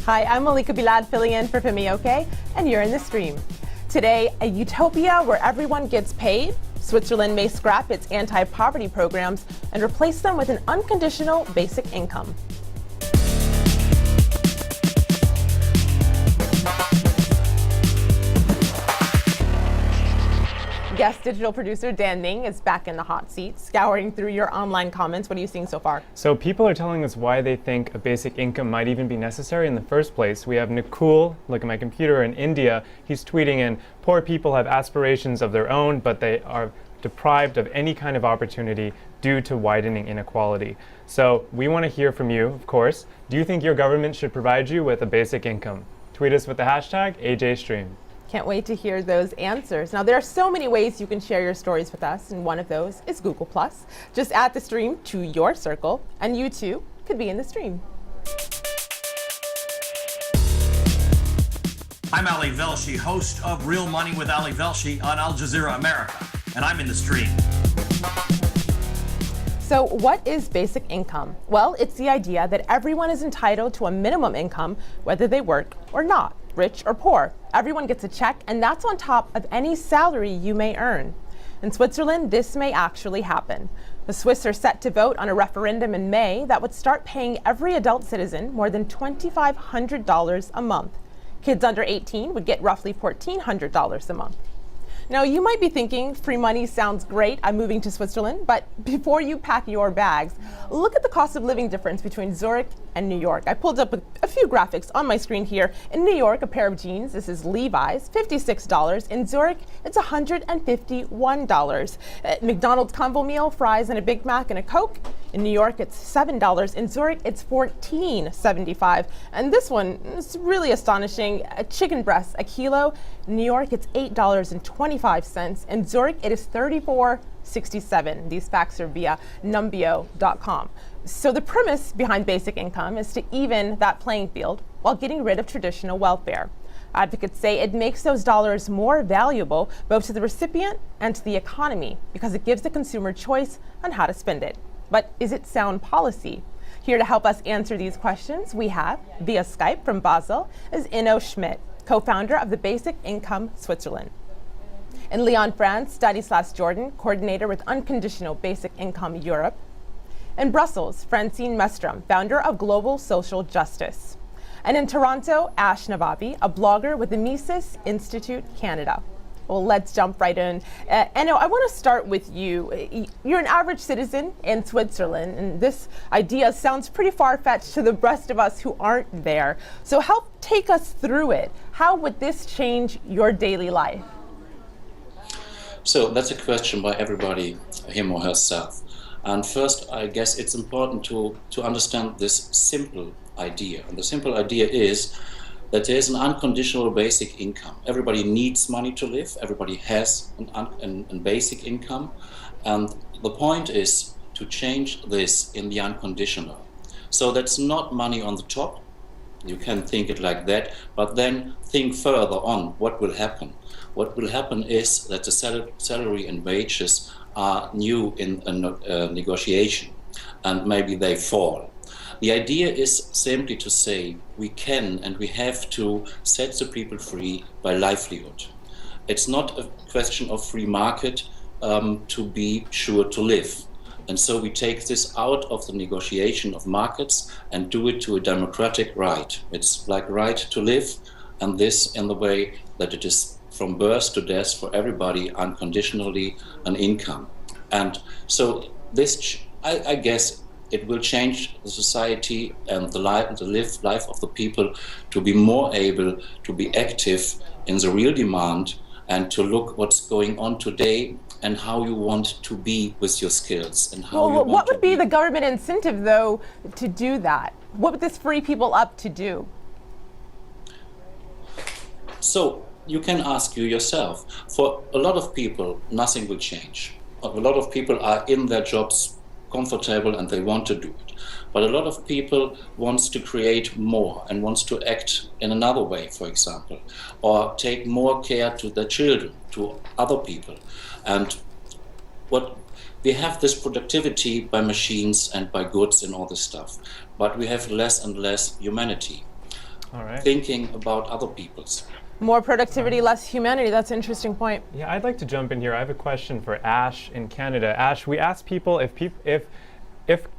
Hi, I'm Malika Bilad filling in for Femi Oke, and you're in the stream. Today, a utopia where everyone gets paid. Switzerland may scrap its anti-poverty programs and replace them with an unconditional basic income. Guest digital producer Dan Ning is back in the hot seat, scouring through your online comments. What are you seeing so far? So people are telling us why they think a basic income might even be necessary in the first place. We have Nikul, look at my computer, in India. He's tweeting in, poor people have aspirations of their own, but they are deprived of any kind of opportunity due to widening inequality. So we want to hear from you, of course. Do you think your government should provide you with a basic income? Tweet us with the hashtag AJStream. Can't wait to hear those answers. Now, there are so many ways you can share your stories with us, and one of those is Google+. Just add the stream to your circle, and you too could be in the stream. I'm Ali Velshi, host of Real Money with Ali Velshi on Al Jazeera America, and I'm in the stream. So what is basic income? Well, it's the idea that everyone is entitled to a minimum income, whether they work or not, rich or poor. Everyone gets a check, and that's on top of any salary you may earn. In Switzerland, this may actually happen. The Swiss are set to vote on a referendum in May that would start paying every adult citizen more than $2,500 a month. Kids under 18 would get roughly $1,400 a month. Now, you might be thinking, free money sounds great, I'm moving to Switzerland, but before you pack your bags, look at the cost of living difference between Zurich and New York. I pulled up a few graphics on my screen here. In New York, a pair of jeans, this is Levi's, $56. In Zurich, it's $151. McDonald's combo meal, fries and a Big Mac and a Coke. In New York, it's $7. In Zurich, it's $14.75. And this one is really astonishing. A chicken breast, a kilo. In New York, it's $8.25. In Zurich, it is $34.67. These facts are via numbeo.com. So the premise behind basic income is to even that playing field while getting rid of traditional welfare. Advocates say it makes those dollars more valuable both to the recipient and to the economy because it gives the consumer choice on how to spend it. But is it sound policy? Here to help us answer these questions, we have, via Skype from Basel, is Enno Schmmidt, co-founder of the Basic Income Switzerland. In Lyon, France, Stanislas Jourdan, coordinator with Unconditional Basic Income Europe. In Brussels, Francine Mestrum, founder of Global Social Justice. And in Toronto, Ash Navabi, a blogger with the Mises Institute Canada. Well, let's jump right in. Enno, I want to start with you. You're an average citizen in Switzerland, and this idea sounds pretty far-fetched to the rest of us who aren't there. So help take us through it. How would this change your daily life? So that's a question by everybody, him or herself. And first, I guess it's important to understand this simple idea. And the simple idea is that there is an unconditional basic income. Everybody needs money to live. Everybody has a basic income. And the point is to change this in the unconditional. So that's not money on the top. You can think it like that, but then think further on what will happen. What will happen is that the salary and wages are new in a negotiation, and maybe they fall. The idea is simply to say we can and we have to set the people free by livelihood. It's not a question of free market to be sure to live. And so we take this out of the negotiation of markets and do it to a democratic right. It's like right to live, and this in the way that it is from birth to death for everybody unconditionally an income. And so this, I guess, it will change the society and the life of the people to be more able to be active in the real demand and to look what's going on today and how you want to be with your skills and how what would be the government incentive, though, to do that? What would this free people up to do? So you can ask yourself. For a lot of people, nothing will change. A lot of people are in their jobs comfortable and they want to do it. But a lot of people wants to create more and wants to act in another way, for example, or take more care to their children, to other people. And what we have this productivity by machines and by goods and all this stuff, but we have less and less humanity. All right. thinking about other people's. More productivity, less humanity. That's an interesting point. Yeah, I'd like to jump in here. I have a question for Ash in Canada. Ash, we asked people if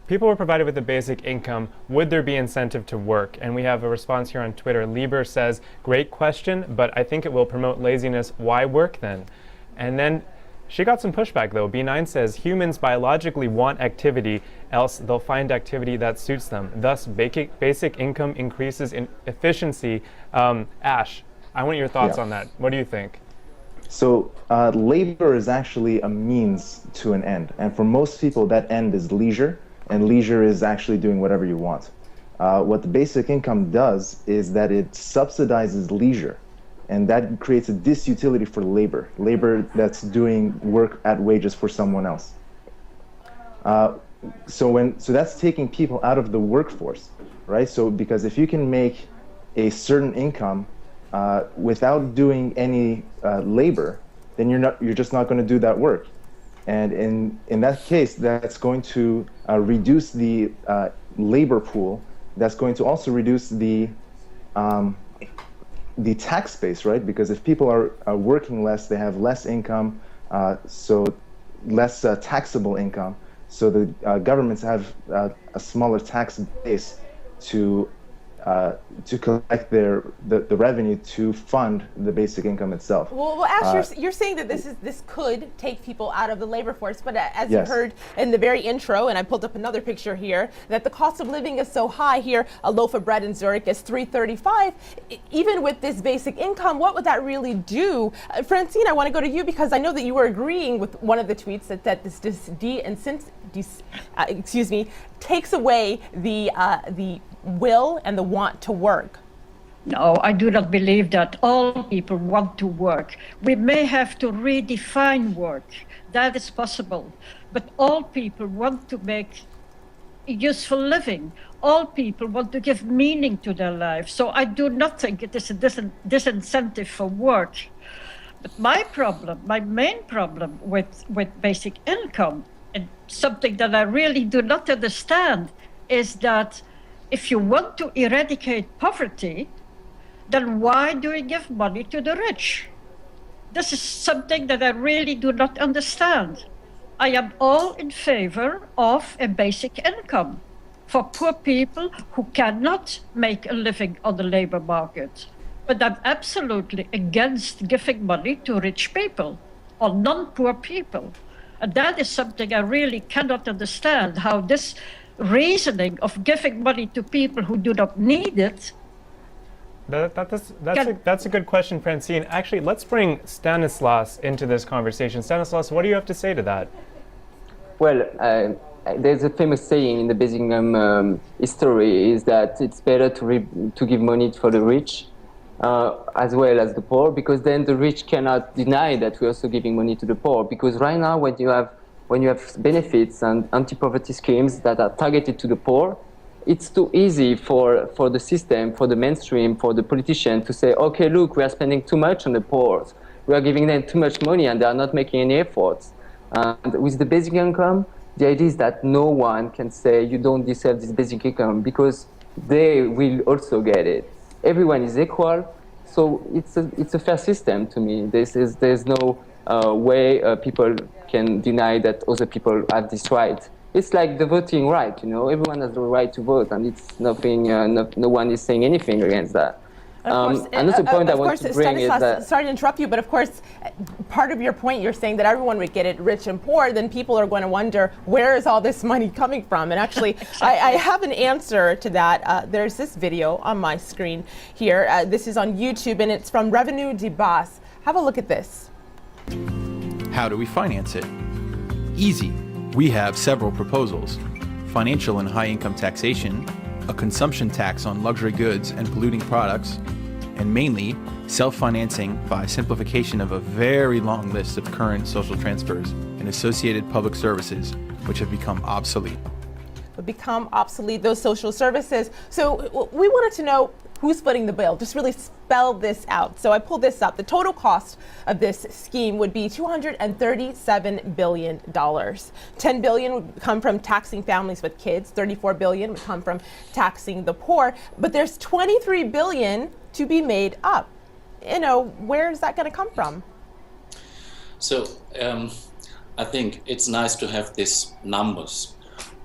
people were provided with a basic income, would there be incentive to work? And we have a response here on Twitter. Lieber says, great question, but I think it will promote laziness. Why work then? And then she got some pushback though. B9 says, humans biologically want activity, else they'll find activity that suits them. Thus, basic income increases in efficiency. Ash, I want your thoughts on that. What do you think? So labor is actually a means to an end. And for most people, that end is leisure. And leisure is actually doing whatever you want. What the basic income does is that it subsidizes leisure. And that creates a disutility for labor that's doing work at wages for someone else. So that's taking people out of the workforce, right? So because if you can make a certain income without doing any labor, then you're just not going to do that work. And in that case, that's going to reduce the labor pool. That's going to also reduce the tax base, right? Because if people are working less, they have less income, so less taxable income. So the governments have a smaller tax base to collect the revenue to fund the basic income itself. Well, Ash, you're saying that this could take people out of the labor force, but as you Yes. heard in the very intro, and I pulled up another picture here, that the cost of living is so high here. A loaf of bread in Zurich is $3.35. Even with this basic income, what would that really do? Francine, I want to go to you because I know that you were agreeing with one of the tweets that this takes away the will and the want to work. No, I do not believe that all people want to work. We may have to redefine work. That is possible. But all people want to make a useful living. All people want to give meaning to their lives. So I do not think it is a disincentive for work. But my main problem with basic income, and something that I really do not understand, is that if you want to eradicate poverty, then why do you give money to the rich? This is something that I really do not understand. I am all in favor of a basic income for poor people who cannot make a living on the labor market. But I'm absolutely against giving money to rich people or non-poor people. And that is something I really cannot understand, how this reasoning of giving money to people who do not need it. That's a good question, Francine. Actually, let's bring Stanislas into this conversation. Stanislas, what do you have to say to that? Well, there's a famous saying in the basic income history is that it's better to give money for the rich as well as the poor, because then the rich cannot deny that we're also giving money to the poor. Because right now, when you have benefits and anti-poverty schemes that are targeted to the poor, it's too easy for the system, for the mainstream, for the politician to say, okay, look, we are spending too much on the poor. We are giving them too much money and they are not making any efforts. And with the basic income, the idea is that no one can say you don't deserve this basic income because they will also get it. Everyone is equal, so it's a fair system to me. There's no way people can deny that other people have this right. It's like the voting right, everyone has the right to vote, and it's nothing. No one is saying anything against that. Another point I want to bring is that. Sorry to interrupt you, but of course, part of your point, you're saying that everyone would get it, rich and poor. Then people are going to wonder, where is all this money coming from? And actually, I have an answer to that. There's this video on my screen here. This is on YouTube, and it's from Revenue de Base. Have a look at this. How do we finance it? Easy. We have several proposals. Financial and high-income taxation, a consumption tax on luxury goods and polluting products, and mainly self-financing by simplification of a very long list of current social transfers and associated public services, which have become obsolete. Those social services. So we wanted to know, Who's footing the bill? Just really spell this out. So I pulled this up. The total cost of this scheme would be $237 billion. $10 billion would come from taxing families with kids. $34 billion would come from taxing the poor. But there's $23 billion to be made up. Enno, where is that going to come from? So I think it's nice to have these numbers.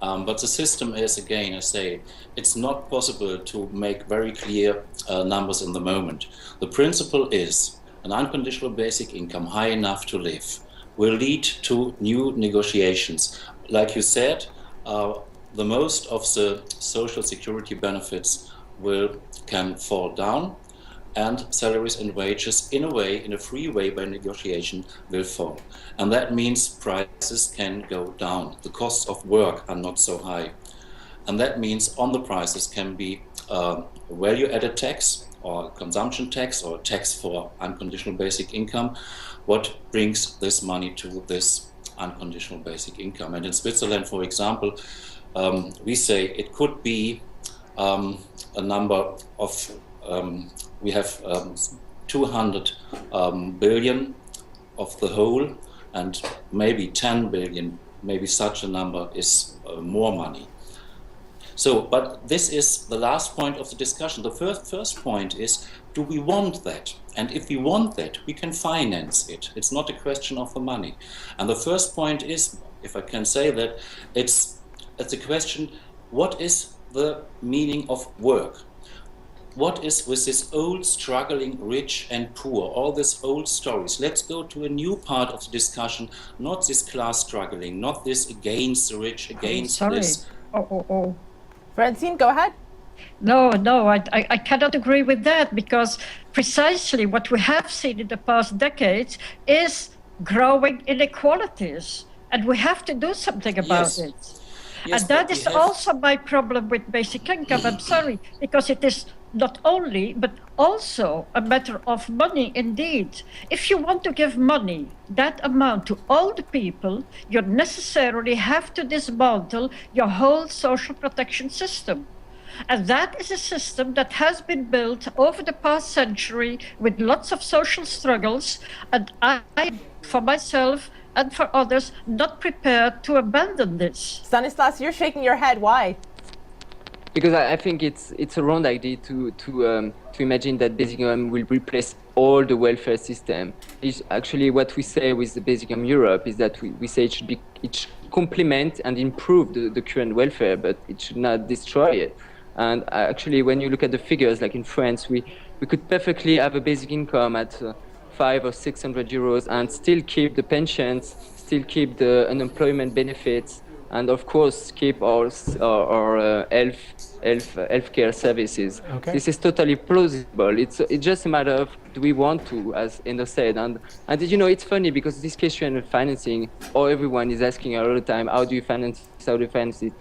But the system is, again, I say, it's not possible to make very clear numbers in the moment. The principle is an unconditional basic income high enough to live will lead to new negotiations. Like you said, the most of the social security benefits can fall down, and salaries and wages, in a free way by negotiation, will fall. And that means prices can go down. The costs of work are not so high. And that means on the prices can be a value-added tax or consumption tax or tax for unconditional basic income, what brings this money to this unconditional basic income. And in Switzerland, for example, we say it could be a number of we have 200 billion of the whole, and maybe 10 billion, maybe such a number is more money. So, but this is the last point of the discussion. The first point is, do we want that? And if we want that, we can finance it. It's not a question of the money. And the first point is, if I can say that, it's a question, what is the meaning of work? What is with this old struggling rich and poor, all these old stories? Let's go to a new part of the discussion, not this class struggling, not this against the rich, against this. Francine, go ahead. No, I cannot agree with that, because precisely what we have seen in the past decades is growing inequalities, and we have to do something about it. Yes, and that is also my problem with basic income. I'm sorry, because it is not only, but also a matter of money indeed. If you want to give money, that amount, to all the people, you necessarily have to dismantle your whole social protection system. And that is a system that has been built over the past century with lots of social struggles. And I, for myself and for others, not prepared to abandon this. Stanislas, you're shaking your head. Why? Because I think it's a wrong idea to imagine that basic income will replace all the welfare system. It's actually what we say with the basic income Europe is that we say it should complement and improve the current welfare, but it should not destroy it. And actually, when you look at the figures, like in France, we could perfectly have a basic income at 500 or 600 euros and still keep the pensions, still keep the unemployment benefits, and of course keep our healthcare services. Okay. This is totally plausible. It's just a matter of, do we want to, as Enno said, and you know, it's funny because this question of financing, everyone is asking all the time, how do you finance it?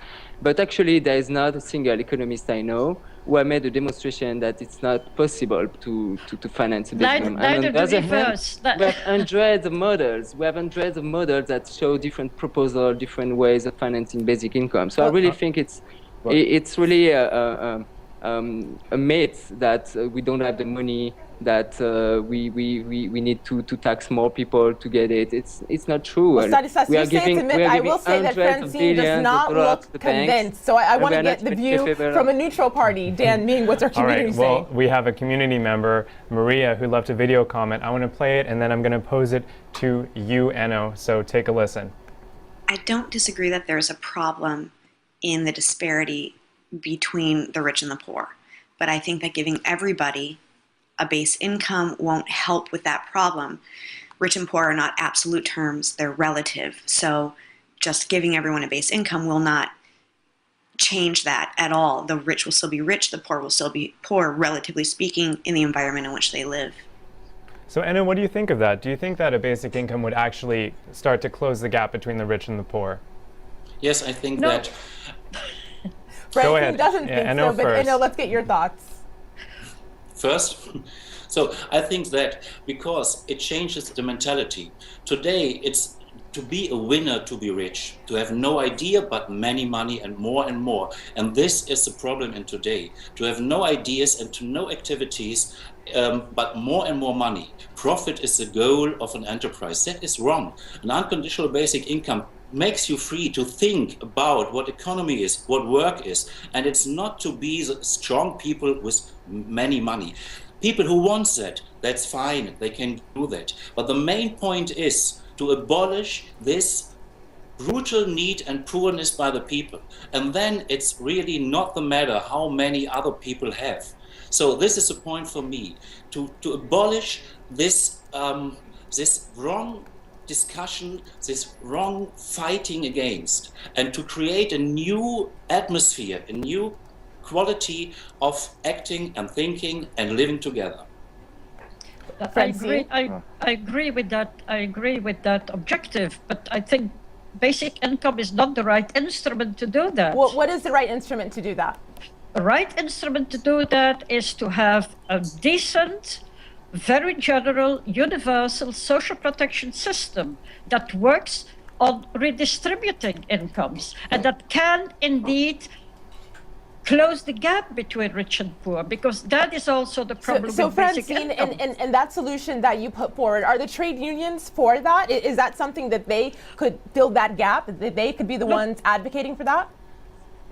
But actually, there is not a single economist I know who have made a demonstration that it's not possible to finance a basic income. Neither do we first. We have hundreds of models. We have hundreds of models that show different proposals, different ways of financing basic income. So I really think it's really a myth that we don't have the money, that we need to tax more people to get it. It's not true. Well, Stanislas, you say it's a myth. I will say that Francine does not look convinced. So I want to get the view from a neutral party. Dan Ming, what's our community saying? Well, we have a community member, Maria, who left a video comment. I want to play it, and then I'm going to pose it to you, Enno. So take a listen. I don't disagree that there's a problem in the disparity between the rich and the poor. But I think that giving everybody a base income won't help with that problem. Rich and poor are not absolute terms, they're relative. So just giving everyone a base income will not change that at all. The rich will still be rich, the poor will still be poor, relatively speaking, in the environment in which they live. So Enno, what do you think of that? Do you think that a basic income would actually start to close the gap between the rich and the poor? Yes, I think that... Francine doesn't think Enno so, but first. Enno, let's get your thoughts. First, so I think that because it changes the mentality. Today, it's to be a winner to be rich, to have no idea but many money and more and more. And this is the problem in today, to have no ideas and to no activities, but more and more money. Profit is the goal of an enterprise. That is wrong. An unconditional basic income makes you free to think about what economy is, what work is, and it's not to be the strong people with many money. People who want that, that's fine, they can do that. But the main point is to abolish this brutal need and poorness by the people. And then it's really not the matter how many other people have. So this is the point for me, to abolish this, this wrong discussion, this wrong fighting against, and to create a new atmosphere, a new quality of acting and thinking and living together. I agree with that. I agree with that objective, but I think basic income is not the right instrument to do that. Well, what is the right instrument to do that? The right instrument to do that is to have a decent, very general, universal social protection system that works on redistributing incomes and that can indeed close the gap between rich and poor, because that is also the problem so with basic Francine, income. and that solution that you put forward, are the trade unions for that? Is that something that they could fill that gap, that they could be the ones advocating for that?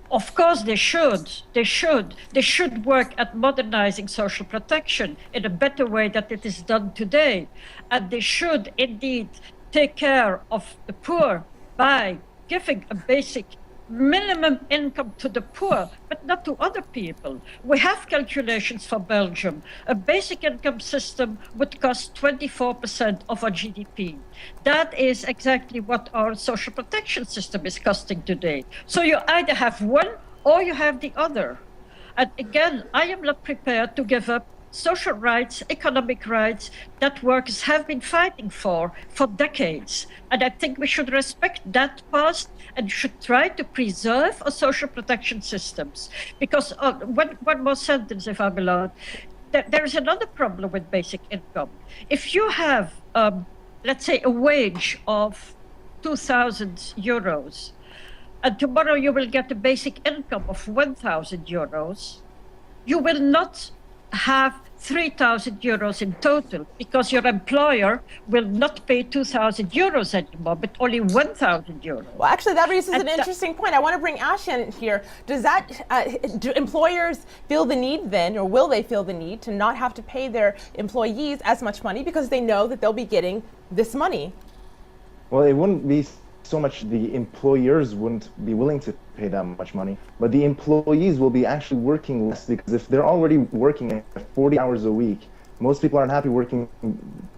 Of course they should. They should work at modernizing social protection in a better way than it is done today. And they should indeed take care of the poor by giving a basic minimum income to the poor, but not to other people. We have calculations for Belgium. A basic income system would cost 24% of our GDP. That is exactly what our social protection system is costing today. So you either have one or you have the other. And again, I am not prepared to give up social rights, economic rights that workers have been fighting for decades. And I think we should respect that past and should try to preserve our social protection systems. Because, one more sentence, if I'm allowed, there is another problem with basic income. If you have, let's say, a wage of 2,000 euros, and tomorrow you will get a basic income of 1,000 euros, you will not have 3,000 euros in total, because your employer will not pay 2,000 euros anymore, but only 1,000 euros. Well, actually, that raises an interesting point. I want to bring Ash in here. Does that, do employers feel the need then, or will they feel the need to not have to pay their employees as much money because they know that they'll be getting this money? Well, it wouldn't be so much the employers wouldn't be willing to pay that much money, but the employees will be actually working less, because if they're already working 40 hours a week, most people aren't happy working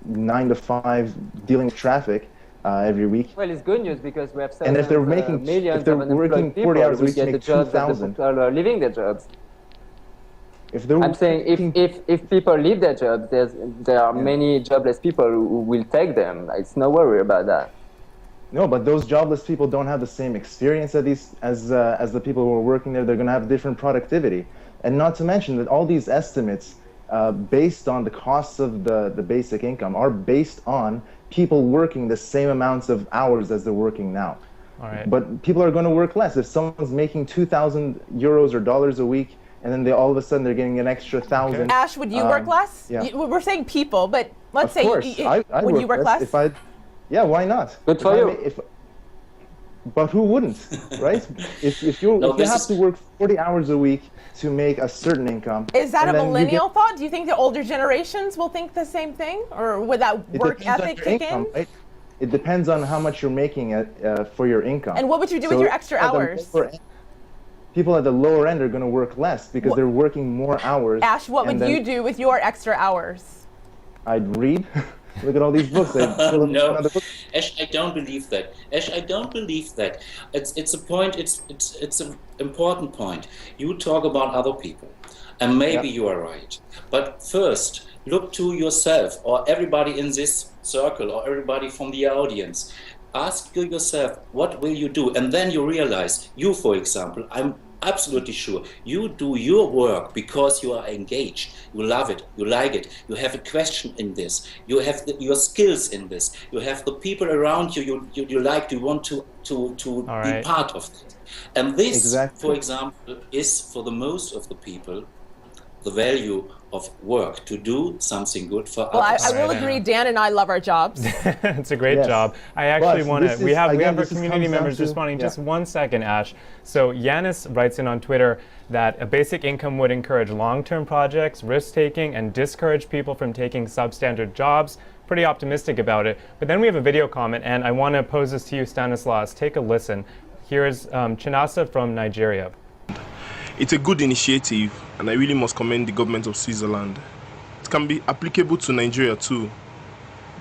9 to 5, dealing with traffic every week. Well, it's good news because we have and if they're making, millions if they're of unemployed working 40 people hours a who week to get the make jobs that 2,000. people are leaving their jobs. If they're I'm saying if people leave their jobs, there are many jobless people who will take them. It's no worry about that. No, but those jobless people don't have the same experience as the people who are working there. They're going to have different productivity. And not to mention that all these estimates based on the costs of the basic income are based on people working the same amounts of hours as they're working now. All right. But people are going to work less. If someone's making 2,000 euros or dollars a week, and then all of a sudden they're getting an extra 1,000. Okay. Ash, would you work less? Yeah. We're saying people, but let's say I would you work less? Yeah, why not? Good for you. But who wouldn't, right? if you have to work 40 hours a week to make a certain income. Is that a millennial thought? Do you think the older generations will think the same thing? Or would that work ethic kick in? Right? It depends on how much you're making for your income. And what would you do with your extra hours? People at the lower end are going to work less because they're working more hours. Ash, what would you do with your extra hours? I'd read. Look at all these books. No, Ash, I don't believe that. Ash, I don't believe that. It's a point. It's an important point. You talk about other people, and maybe you are right. But first, look to yourself, or everybody in this circle, or everybody from the audience. Ask yourself, what will you do? And then you realize, you, for example, absolutely sure. You do your work because you are engaged. You love it. You like it. You have a question in this. You have your skills in this. You have the people around you. You like. You want to be part of it. And this, for example, is for the most of the people the value of work, to do something good for others. I will agree, Dan and I love our jobs. It's a great job. I actually want to, we have our community members responding. Just 1 second, Ash. So Yanis writes in on Twitter that a basic income would encourage long-term projects, risk-taking, and discourage people from taking substandard jobs. Pretty optimistic about it. But then we have a video comment, and I want to pose this to you, Stanislas. Take a listen. Here's Chinasa from Nigeria. It's a good initiative, and I really must commend the government of Switzerland. It can be applicable to Nigeria too.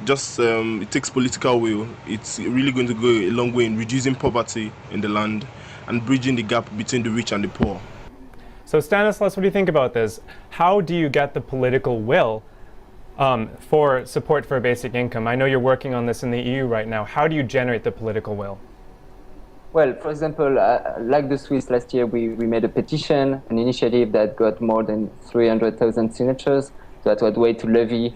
Just it takes political will. It's really going to go a long way in reducing poverty in the land and bridging the gap between the rich and the poor. So Stanislas, what do you think about this? How do you get the political will for support for a basic income? I know you're working on this in the EU right now. How do you generate the political will? Well, for example, like the Swiss last year, we made a petition, an initiative that got more than 300,000 signatures. So that was a way to levy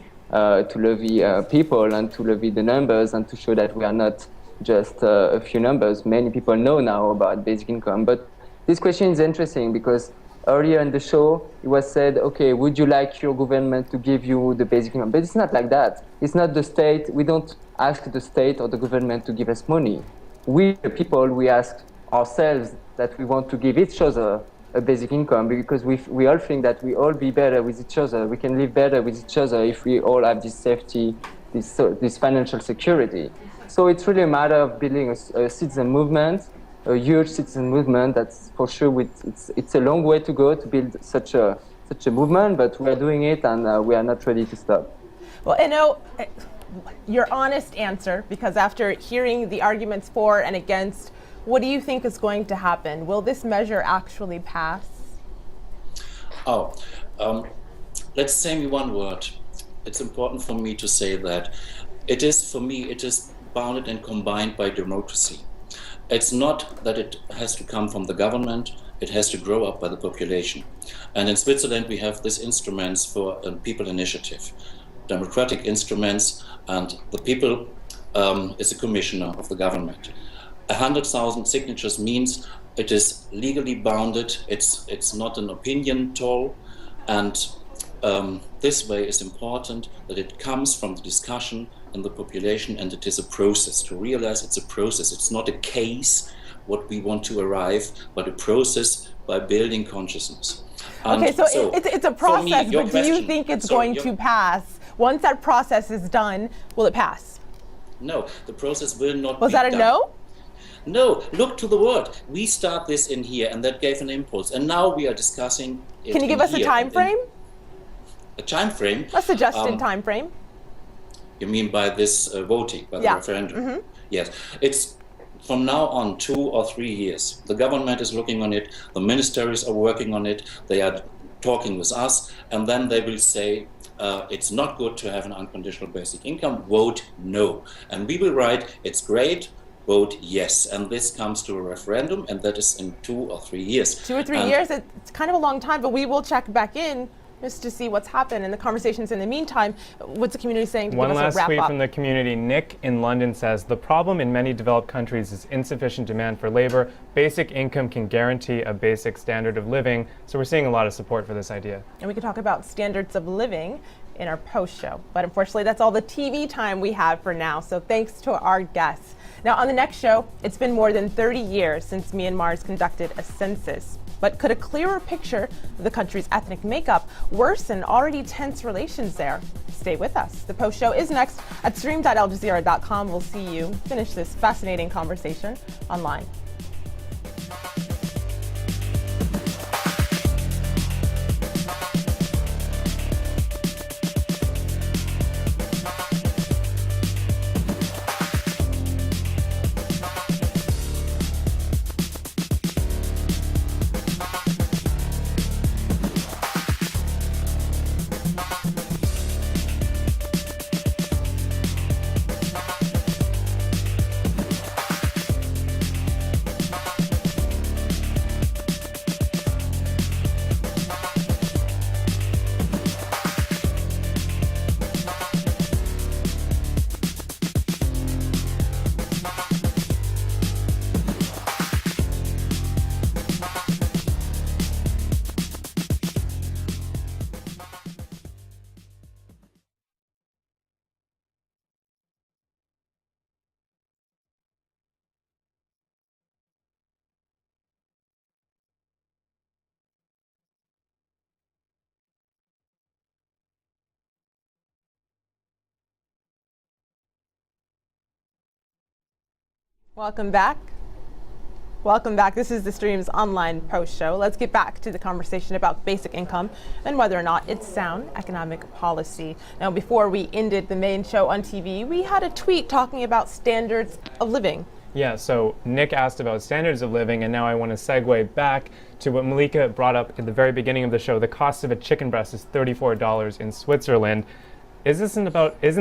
people and to levy the numbers and to show that we are not just a few numbers. Many people know now about basic income. But this question is interesting because earlier in the show, it was said, okay, would you like your government to give you the basic income? But it's not like that. It's not the state. We don't ask the state or the government to give us money. We, the people, we ask ourselves that we want to give each other a basic income because we all think that we all be better with each other. We can live better with each other if we all have this safety, this financial security. So it's really a matter of building a citizen movement, a huge citizen movement. That's for sure. It's a long way to go to build such a movement, but we are doing it, and we are not ready to stop. Well, Enno, your honest answer, because after hearing the arguments for and against, what do you think is going to happen? Will this measure actually pass? Let's say me one word. It's important for me to say that it is bounded and combined by democracy. It's not that it has to come from the government, it has to grow up by the population. And in Switzerland we have these instruments for people initiative, democratic instruments, and the people is a commissioner of the government. 100,000 signatures means it is legally bounded, it's not an opinion toll, and this way is important that it comes from the discussion in the population, and it is a process. To realize it's a process, it's not a case what we want to arrive, but a process by building consciousness. And okay, so it's a process, me, but do you think it's going to pass? Once that process is done, will it pass? No, the process will not be Was that a done. no? No, look to the word. We start this in here, and that gave an impulse. And now we are discussing it. Can you give us a time frame? A time frame? A suggested time frame. You mean by this voting, by the referendum? Mm-hmm. Yes. It's from now on 2 or 3 years. The government is looking on it. The ministries are working on it. They are talking with us. And then they will say, it's not good to have an unconditional basic income, vote no. And we will write, it's great, vote yes. And this comes to a referendum, and that is in 2 or 3 years. 2 or 3 years, it's kind of a long time, but we will check back in just to see what's happened and the conversations in the meantime. What's the community saying to One give us a last wrap tweet up? from the community. Nick in London says, the problem in many developed countries is insufficient demand for labor. Basic income can guarantee a basic standard of living. So we're seeing a lot of support for this idea. And we could talk about standards of living in our post show. But unfortunately, that's all the TV time we have for now. So thanks to our guests. Now on the next show, it's been more than 30 years since Myanmar's conducted a census. But could a clearer picture of the country's ethnic makeup worsen already tense relations there? Stay with us. The post show is next at stream.aljazeera.com. We'll see you finish this fascinating conversation online. Welcome back. Welcome back. This is the Stream's online post show. Let's get back to the conversation about basic income and whether or not it's sound economic policy. Now, before we ended the main show on TV, we had a tweet talking about standards of living. Yeah, so Nick asked about standards of living, and now I want to segue back to what Malika brought up at the very beginning of the show. The cost of a chicken breast is $34 in Switzerland. Isn't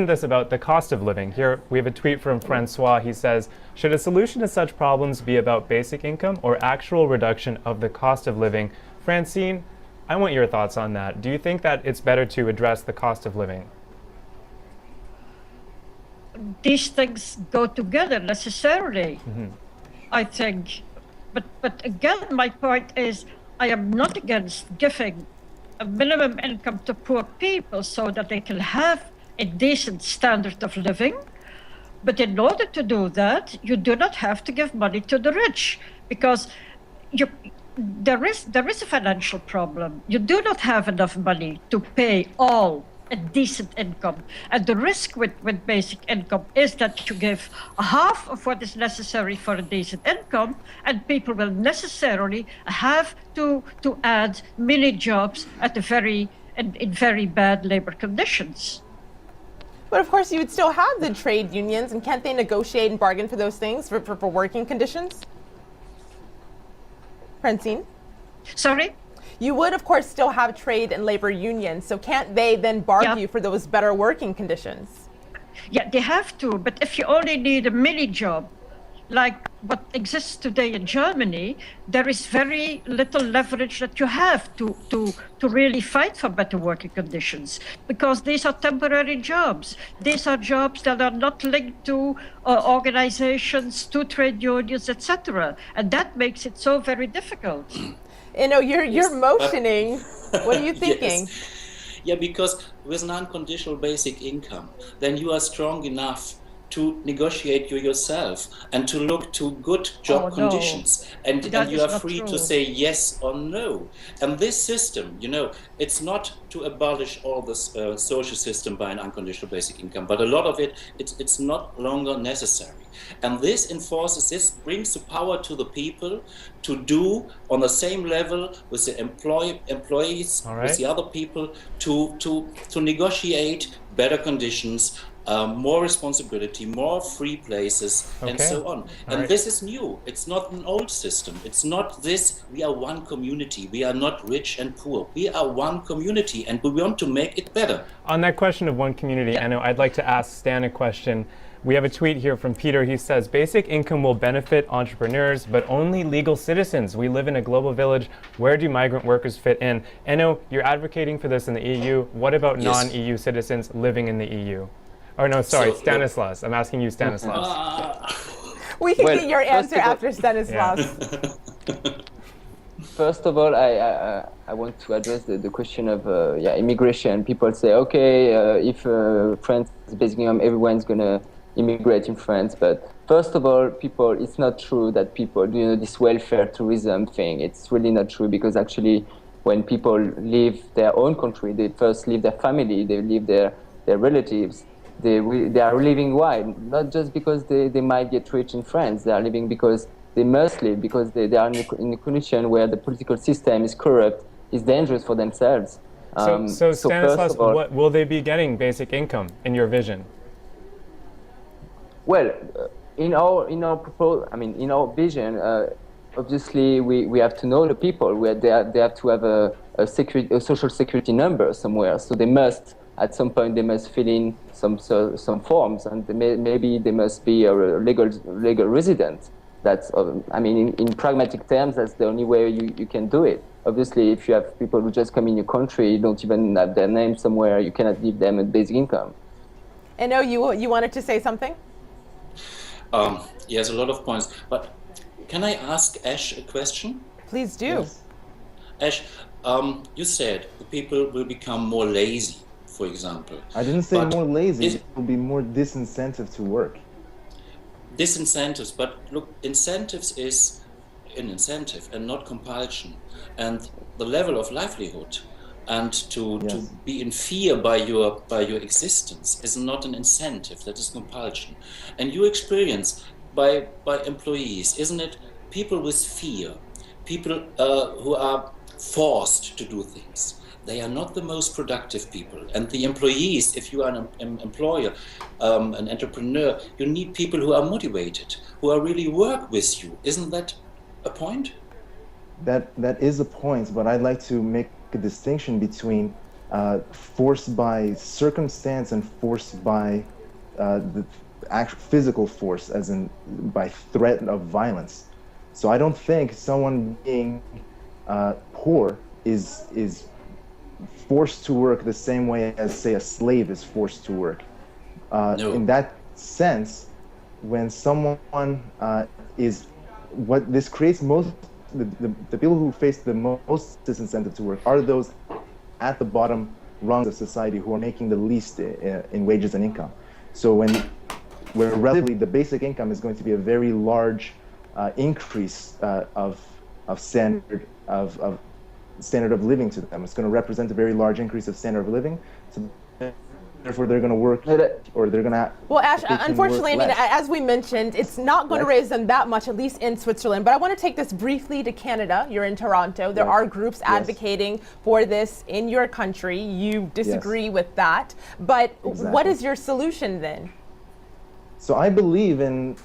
this about the cost of living? Here we have a tweet from Francois. He says, should a solution to such problems be about basic income or actual reduction of the cost of living? Francine, I want your thoughts on that. Do you think that it's better to address the cost of living? These things go together necessarily, I think. But again, my point is, I am not against giving a minimum income to poor people so that they can have a decent standard of living. But in order to do that, you do not have to give money to the rich, because there is a financial problem. You do not have enough money to pay all a decent income. And the risk with basic income is that you give half of what is necessary for a decent income, and people will necessarily have to add mini jobs at in very bad labor conditions. But of course, you would still have the trade unions, and can't they negotiate and bargain for those things for working conditions? Francine? Sorry? You would, of course, still have trade and labor unions, so can't they then bargain for those better working conditions? Yeah, they have to, but if you only need a mini job, like what exists today in Germany, there is very little leverage that you have to really fight for better working conditions, because these are temporary jobs. These are jobs that are not linked to organizations, to trade unions, etc. And that makes it so very difficult. Enno, you're motioning. What are you thinking? Yes. Yeah, because with an unconditional basic income, then you are strong enough to negotiate yourself and to look to good job conditions, and you are free to say yes or no. And this system, it's not to abolish all this social system by an unconditional basic income, but a lot of it's not longer necessary. And this brings the power to the people to do on the same level with the employees, with the other people, to negotiate better conditions, more responsibility, more free places, and so on. And this is new. It's not an old system. It's not this, we are one community. We are not rich and poor. We are one community, and we want to make it better. On that question of one community, Enno, I'd like to ask Stan a question. We have a tweet here from Peter. He says, basic income will benefit entrepreneurs, but only legal citizens. We live in a global village. Where do migrant workers fit in? Enno, you're advocating for this in the EU. What about non-EU citizens living in the EU? Oh, no, sorry, Stanislas. I'm asking you, Stanislas. We can get your answer after Stanislas. First of all, I want to address the question of immigration. People say, okay, if France is basic income, everyone's going to immigrate in France. But first of all, it's not true that people do this welfare tourism thing. It's really not true, because actually when people leave their own country, they first leave their family, they leave their relatives. They are living why? Not just because they might get rich in France. They are living because they must live, because they are in a condition where the political system is corrupt, is dangerous for themselves. So Stanislas, what will they be getting basic income in your vision? Well, in our vision, obviously we have to know the people. They have to have a social security number somewhere. So they must. At some point, they must fill in some forms, and maybe they must be a legal resident. That's, in pragmatic terms, that's the only way you can do it. Obviously, if you have people who just come in your country, you don't even have their name somewhere, you cannot give them a basic income. Enno, you wanted to say something? Yes, a lot of points. But can I ask Ash a question? Please do. Yes. Ash, you said the people will become more lazy, for example. I didn't say more lazy, it will be more disincentive to work. Disincentives, but look, incentives is an incentive and not compulsion. And the level of livelihood and to be in fear by your existence is not an incentive, that is compulsion. And you experience by employees? Isn't it people with fear, people who are forced to do things? They are not the most productive people. And the employees, if you are an employer, an entrepreneur, you need people who are motivated, who are really work with you. Isn't that a point? That is a point, but I'd like to make a distinction between forced by circumstance and forced by the actual physical force, as in by threat of violence. So I don't think someone being poor is forced to work the same way as, say, a slave is forced to work. No. In that sense, when someone is, what this creates most, the people who face the most disincentive to work are those at the bottom rungs of society who are making the least in wages and income. So where relatively the basic income is going to be a very large increase of standard of living to them. It's going to represent a very large increase of standard of living. So therefore, they're going to work, or they're going to. Well, Ash, unfortunately, I mean, as we mentioned, it's not going to raise them that much, at least in Switzerland. But I want to take this briefly to Canada. You're in Toronto. There are groups advocating for this in your country. You disagree with that. But what is your solution then? So I believe in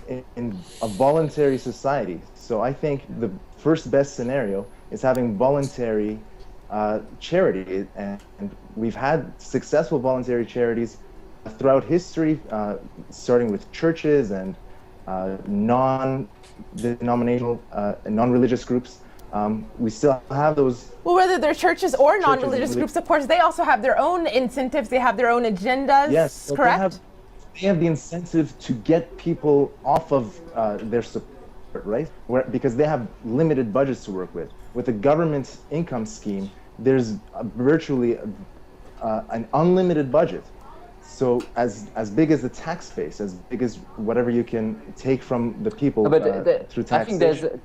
a voluntary society. So I think the first best scenario is having voluntary charity, and we've had successful voluntary charities throughout history, starting with churches and non-denominational, non-religious groups. We still have those. Well, whether they're churches or non-religious groups, of course, they also have their own incentives. They have their own agendas. Yes, correct. They have the incentive to get people off of their support, right? Because they have limited budgets to work with. With a government income scheme, there's virtually an unlimited budget. So as big as the tax base, as big as whatever you can take from the people through taxation. I think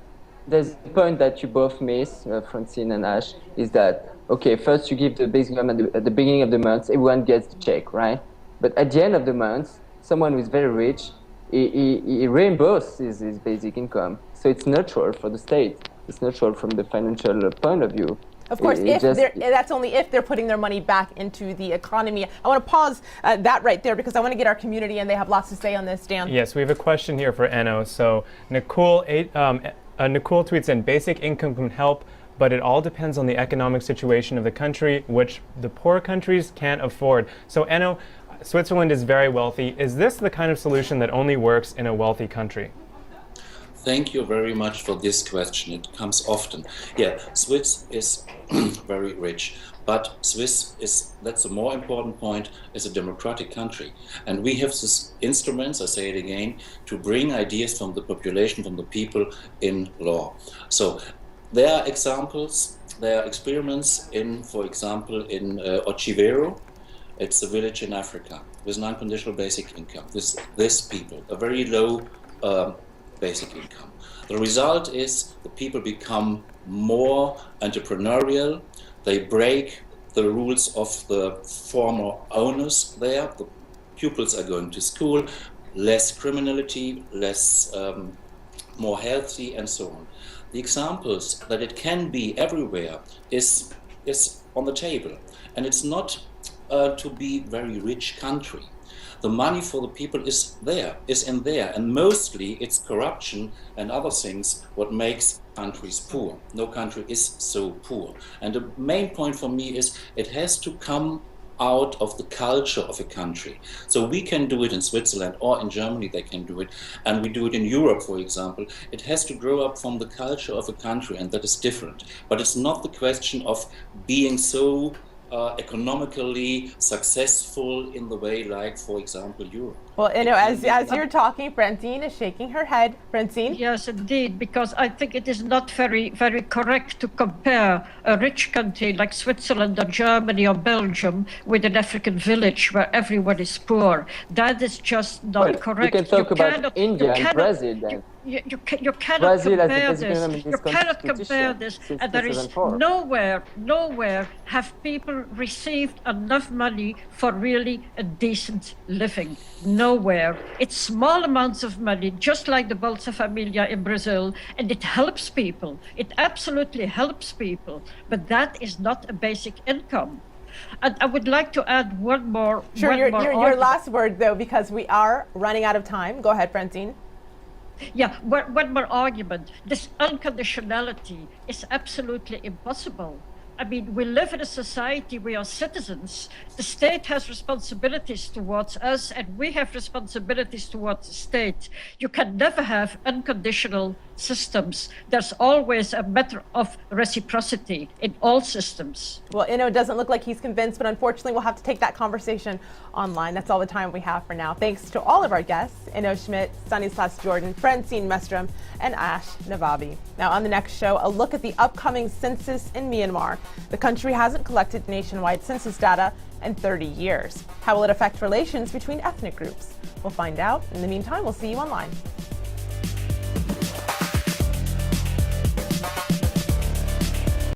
there's a point that you both miss, Francine and Ash, is that, okay, first you give the basic income at the beginning of the month, everyone gets the check, right? But at the end of the month, someone who is very rich, he reimburses his basic income. So it's neutral for the state. It's neutral from the financial point of view. Of course, that's only if they're putting their money back into the economy. I want to pause that right there because I want to get our community, and they have lots to say on this, Dan. Yes, we have a question here for Enno. So Nicole tweets in, basic income can help, but it all depends on the economic situation of the country, which the poor countries can't afford. So Enno, Switzerland is very wealthy. Is this the kind of solution that only works in a wealthy country? Thank you very much for this question. It comes often. Yeah, Swiss is very rich, but Swiss is, that's a more important point, is a democratic country. And we have this instruments, I say it again, to bring ideas from the population, from the people in law. So there are examples, there are experiments in, for example, in Ochivero. It's a village in Africa with an unconditional basic income. This people, a very low basic income. The result is the people become more entrepreneurial. They break the rules of the former owners there. The pupils are going to school, less criminality, less more healthy, and so on. The examples that it can be everywhere is on the table, and it's not to be very rich country. The money for the people is in there, and mostly it's corruption and other things what makes countries poor. No country is so poor. And the main point for me is it has to come out of the culture of a country. So we can do it in Switzerland, or in Germany they can do it, and we do it in Europe, for example. It has to grow up from the culture of a country, and that is different. But it's not the question of being so economically successful in the way like, for example, Europe. Well, you know, as you're talking, Francine is shaking her head. Francine? Yes, indeed, because I think it is not very, very correct to compare a rich country like Switzerland or Germany or Belgium with an African village where everyone is poor. That is just not correct. You can talk about India and Brazil then. You cannot compare this. You cannot compare this. And there is nowhere have people received enough money for really a decent living. No. nowhere. It's small amounts of money, just like the Bolsa Familia in Brazil, and it helps people. It absolutely helps people, but that is not a basic income. And I would like to add one more. Sure, your last word, though, because we are running out of time. Go ahead, Francine. Yeah, one more argument. This unconditionality is absolutely impossible. I mean, we live in a society, we are citizens. The state has responsibilities towards us, and we have responsibilities towards the state. You can never have unconditional systems. There's always a matter of reciprocity in all systems. Well, Enno doesn't look like he's convinced, but unfortunately we'll have to take that conversation online. That's all the time we have for now. Thanks to all of our guests, Enno Schmmidt, Stanislas Jourdan, Francine Mestrum, and Ash Navabi. Now on the next show, a look at the upcoming census in Myanmar. The country hasn't collected nationwide census data in 30 years. How will it affect relations between ethnic groups? We'll find out. In the meantime, we'll see you online.